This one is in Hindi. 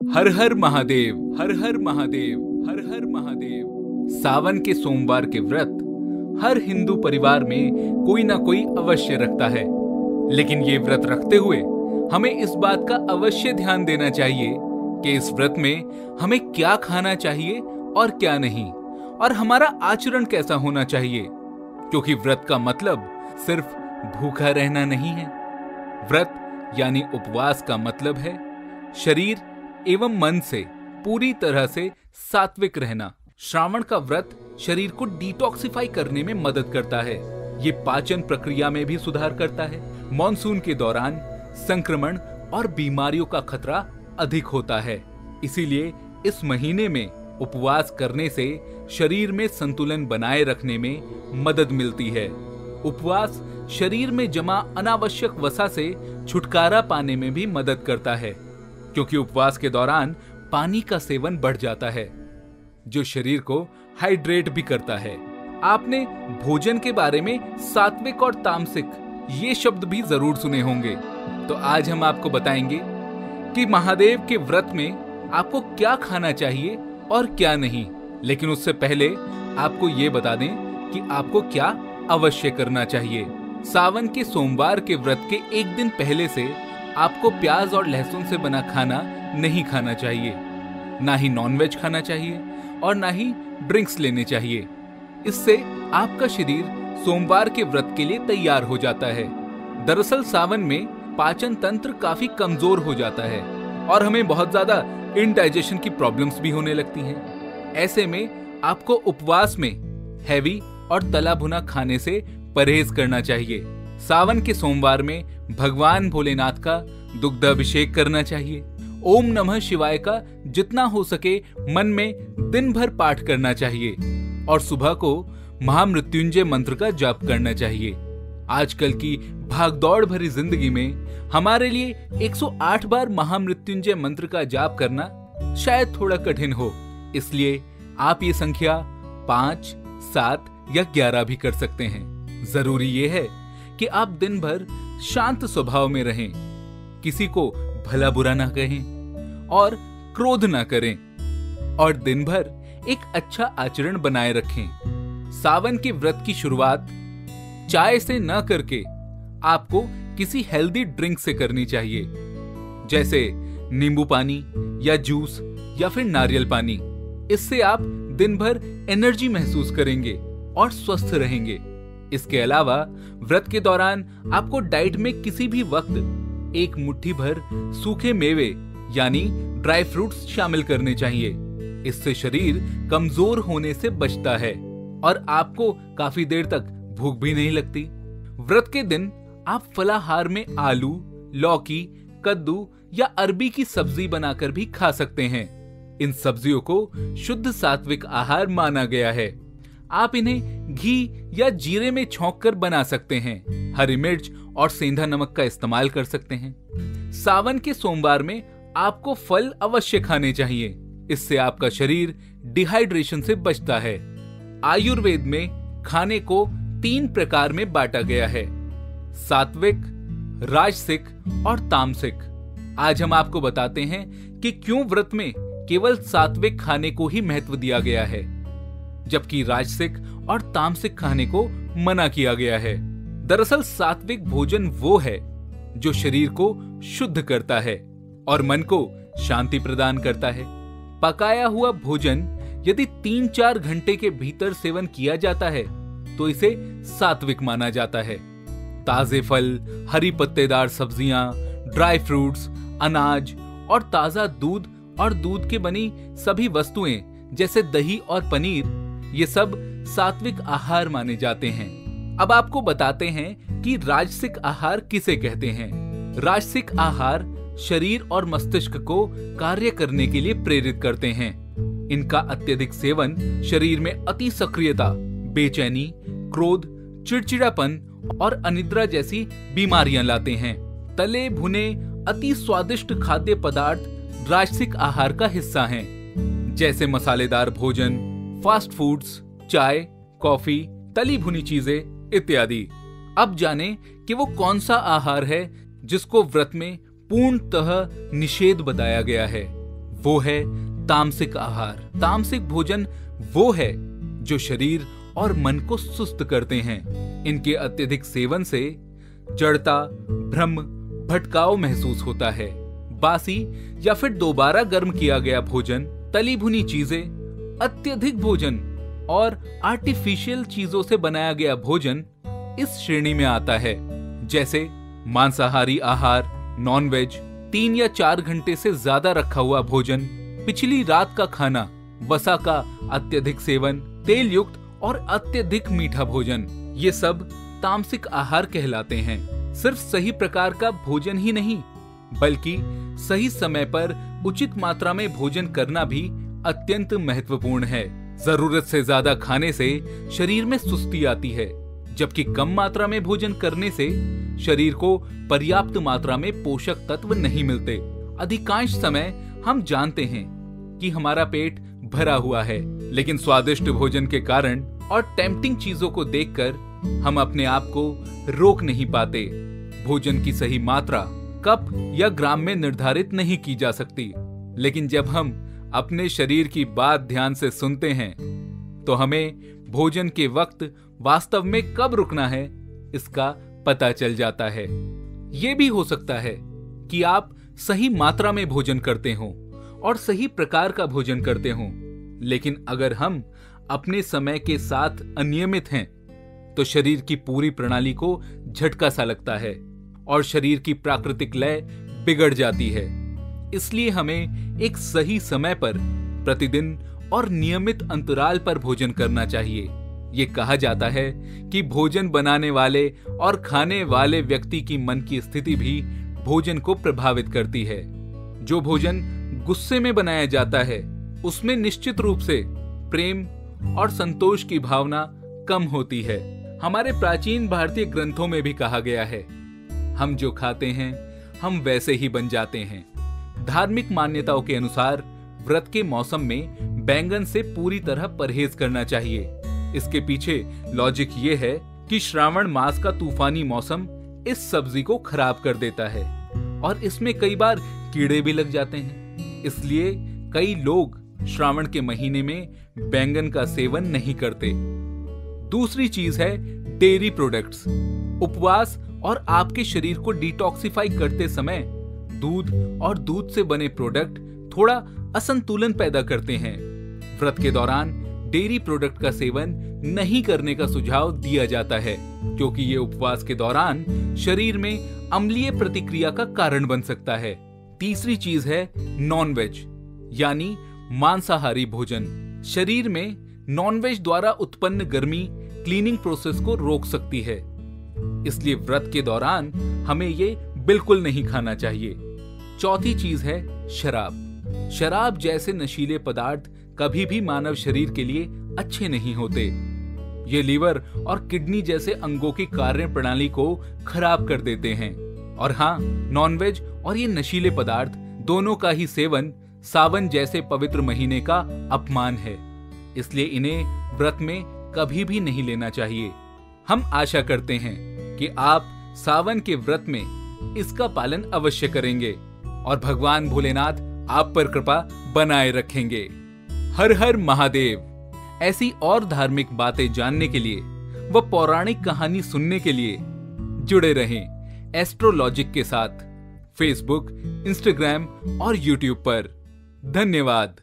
हर हर महादेव, हर हर महादेव, हर हर महादेव। सावन के सोमवार के व्रत हर हिंदू परिवार में कोई ना कोई अवश्य रखता है, लेकिन ये व्रत रखते हुए हमें इस बात का अवश्य ध्यान देना चाहिए कि इस व्रत में हमें क्या खाना चाहिए और क्या नहीं, और हमारा आचरण कैसा होना चाहिए, क्योंकि व्रत का मतलब सिर्फ भूखा रहना नहीं है। व्रत यानी उपवास का मतलब है शरीर एवं मन से पूरी तरह से सात्विक रहना। श्रावण का व्रत शरीर को डिटॉक्सिफाई करने में मदद करता है। ये पाचन प्रक्रिया में भी सुधार करता है। मॉनसून के दौरान संक्रमण और बीमारियों का खतरा अधिक होता है, इसीलिए इस महीने में उपवास करने से शरीर में संतुलन बनाए रखने में मदद मिलती है। उपवास शरीर में जमा अनावश्यक वसा से छुटकारा पाने में भी मदद करता है, क्योंकि उपवास के दौरान पानी का सेवन बढ़ जाता है, जो शरीर को हाइड्रेट भी करता है। आपने भोजन के बारे में सात्विक और तामसिक ये शब्द भी जरूर सुने होंगे, तो आज हम आपको बताएंगे कि महादेव के व्रत में आपको क्या खाना चाहिए और क्या नहीं। लेकिन उससे पहले आपको ये बता दें कि आपको क्या अवश्य करना चाहिए। सावन के सोमवार के व्रत के एक दिन पहले से आपको प्याज और लहसुन से बना खाना नहीं खाना चाहिए, ना ही नॉनवेज खाना चाहिए और ना ही ड्रिंक्स लेने चाहिए। इससे आपका शरीर सोमवार के व्रत के लिए तैयार हो जाता है। दरअसल सावन में पाचन तंत्र काफी कमजोर हो जाता है और हमें बहुत ज्यादा इनडाइजेशन की प्रॉब्लम्स भी होने लगती हैं। ऐसे में आपको उपवास में हैवी और तला भुना खाने से परहेज करना चाहिए। सावन के सोमवार में भगवान भोलेनाथ का दुग्धाभिषेक करना चाहिए। ओम नमः शिवाय का जितना हो सके मन में दिन भर पाठ करना चाहिए और सुबह को महामृत्युंजय मंत्र का जाप करना चाहिए। आजकल की भागदौड़ भरी जिंदगी में हमारे लिए 108 बार महामृत्युंजय मंत्र का जाप करना शायद थोड़ा कठिन हो, इसलिए आप ये संख्या 5, 7 या 11 भी कर सकते हैं। जरूरी ये है कि आप दिन भर शांत स्वभाव में रहें, किसी को भला बुरा ना कहें और क्रोध ना करें, और दिन भर एक अच्छा आचरण बनाए रखें। सावन के व्रत की शुरुआत चाय से न करके आपको किसी हेल्दी ड्रिंक से करनी चाहिए, जैसे नींबू पानी या जूस या फिर नारियल पानी। इससे आप दिन भर एनर्जी महसूस करेंगे और स्वस्थ रहेंगे। इसके अलावा व्रत के दौरान आपको डाइट में किसी भी वक्त एक मुट्ठी भर सूखे मेवे यानी ड्राई फ्रूट्स शामिल करने चाहिए। इससे शरीर कमजोर होने से बचता है और आपको काफी देर तक भूख भी नहीं लगती। व्रत के दिन आप फलाहार में आलू, लौकी, कद्दू या अरबी की सब्जी बनाकर भी खा सकते हैं। इन सब्जियों को शुद्ध सात्विक आहार माना गया है। आप इन्हें घी या जीरे में छौंक कर बना सकते हैं। हरी मिर्च और सेंधा नमक का इस्तेमाल कर सकते हैं। सावन के सोमवार में आपको फल अवश्य खाने चाहिए, इससे आपका शरीर डिहाइड्रेशन से बचता है। आयुर्वेद में खाने को 3 प्रकार में बांटा गया है, सात्विक, राजसिक और तामसिक। आज हम आपको बताते हैं कि क्यों व्रत में केवल सात्विक खाने को ही महत्व दिया गया है, जबकि राजसिक और तामसिक खाने को मना किया गया है। दरअसल सात्विक भोजन वो है जो शरीर को शुद्ध करता है और मन को शांति प्रदान करता है। पकाया हुआ भोजन यदि 3-4 घंटे के भीतर सेवन किया जाता है तो इसे सात्विक माना जाता है। ताजे फल, हरी पत्तेदार सब्जियां, ड्राई फ्रूट्स, अनाज और ताजा दूध और दूध के बनी सभी वस्तुएं जैसे दही और पनीर, ये सब सात्विक आहार माने जाते हैं। अब आपको बताते हैं कि राजसिक आहार किसे कहते हैं। राजसिक आहार शरीर और मस्तिष्क को कार्य करने के लिए प्रेरित करते हैं। इनका अत्यधिक सेवन शरीर में अति सक्रियता, बेचैनी, क्रोध, चिड़चिड़ापन और अनिद्रा जैसी बीमारियां लाते हैं। तले भुने अति स्वादिष्ट खाद्य पदार्थ राजसिक आहार का हिस्सा हैं, जैसे मसालेदार भोजन, फास्ट फूड्स, चाय, कॉफी, तली भुनी चीजें इत्यादि। अब जानें कि वो कौन सा आहार है जिसको व्रत में पूर्णतः निषेध बताया गया है। वो है तामसिक आहार। तामसिक भोजन वो है जो शरीर और मन को सुस्त करते हैं। इनके अत्यधिक सेवन से जड़ता, भ्रम, भटकाव महसूस होता है। बासी या फिर दोबारा गर्म किया गया भोजन, तली भुनी चीजें, अत्यधिक भोजन और आर्टिफिशियल चीजों से बनाया गया भोजन इस श्रेणी में आता है। जैसे मांसाहारी आहार, नॉनवेज, 3 या 4 घंटे से ज्यादा रखा हुआ भोजन, पिछली रात का खाना, वसा का अत्यधिक सेवन, तेल युक्त और अत्यधिक मीठा भोजन, ये सब तामसिक आहार कहलाते हैं। सिर्फ सही प्रकार का भोजन ही नहीं, बल्कि सही समय पर उचित मात्रा में भोजन करना भी अत्यंत महत्वपूर्ण है। जरूरत से ज्यादा खाने से शरीर में सुस्ती आती है, जबकि कम मात्रा में भोजन करने से शरीर को पर्याप्त मात्रा में पोषक तत्व नहीं मिलते। अधिकांश समय हम जानते हैं कि हमारा पेट भरा हुआ है, लेकिन स्वादिष्ट भोजन के कारण और टेम्पटिंग चीजों को देखकर हम अपने आप को रोक नहीं पाते। भोजन की सही मात्रा कप या ग्राम में निर्धारित नहीं की जा सकती, लेकिन जब हम अपने शरीर की बात ध्यान से सुनते हैं तो हमें भोजन के वक्त वास्तव में कब रुकना है इसका पता चल जाता है। ये भी हो सकता है कि आप सही मात्रा में भोजन करते हो और सही प्रकार का भोजन करते हो, लेकिन अगर हम अपने समय के साथ अनियमित हैं तो शरीर की पूरी प्रणाली को झटका सा लगता है और शरीर की प्राकृतिक लय बिगड़ जाती है। इसलिए हमें एक सही समय पर प्रतिदिन और नियमित अंतराल पर भोजन करना चाहिए। ये कहा जाता है कि भोजन बनाने वाले और खाने वाले व्यक्ति की मन की स्थिति भी भोजन को प्रभावित करती है। जो भोजन गुस्से में बनाया जाता है उसमें निश्चित रूप से प्रेम और संतोष की भावना कम होती है। हमारे प्राचीन भारतीय ग्रंथों में भी कहा गया है, हम जो खाते हैं हम वैसे ही बन जाते हैं। धार्मिक मान्यताओं के अनुसार व्रत के मौसम में बैंगन से पूरी तरह परहेज करना चाहिए। इसके पीछे लॉजिक ये है कि श्रावण मास का तूफानी मौसम इस सब्जी को खराब कर देता है और इसमें कई बार कीड़े भी लग जाते हैं। इसलिए कई लोग श्रावण के महीने में बैंगन का सेवन नहीं करते। दूसरी चीज है डेयरी प्रोडक्ट्स। उपवास और आपके शरीर को डिटॉक्सिफाई करते समय दूध और दूध से बने प्रोडक्ट थोड़ा असंतुलन पैदा करते हैं। व्रत के दौरान डेयरी प्रोडक्ट का सेवन नहीं करने का सुझाव दिया जाता है, क्योंकि ये उपवास के दौरान शरीर में अम्लीय प्रतिक्रिया का कारण बन सकता है। तीसरी चीज है नॉनवेज यानी मांसाहारी भोजन। शरीर में नॉनवेज द्वारा उत्पन्न गर्मी क्लीनिंग प्रोसेस को रोक सकती है, इसलिए व्रत के दौरान हमें ये बिल्कुल नहीं खाना चाहिए। चौथी चीज है शराब। शराब जैसे नशीले पदार्थ कभी भी मानव शरीर के लिए अच्छे नहीं होते। ये लीवर और किडनी जैसे अंगों की कार्य प्रणाली को खराब कर देते हैं। और हाँ, नॉनवेज और ये नशीले पदार्थ दोनों का ही सेवन सावन जैसे पवित्र महीने का अपमान है, इसलिए इन्हें व्रत में कभी भी नहीं लेना चाहिए। हम आशा करते हैं कि आप सावन के व्रत में इसका पालन अवश्य करेंगे और भगवान भोलेनाथ आप पर कृपा बनाए रखेंगे। हर हर महादेव। ऐसी और धार्मिक बातें जानने के लिए व पौराणिक कहानी सुनने के लिए जुड़े रहें एस्ट्रोलॉजिक के साथ फेसबुक, इंस्टाग्राम और यूट्यूब पर। धन्यवाद।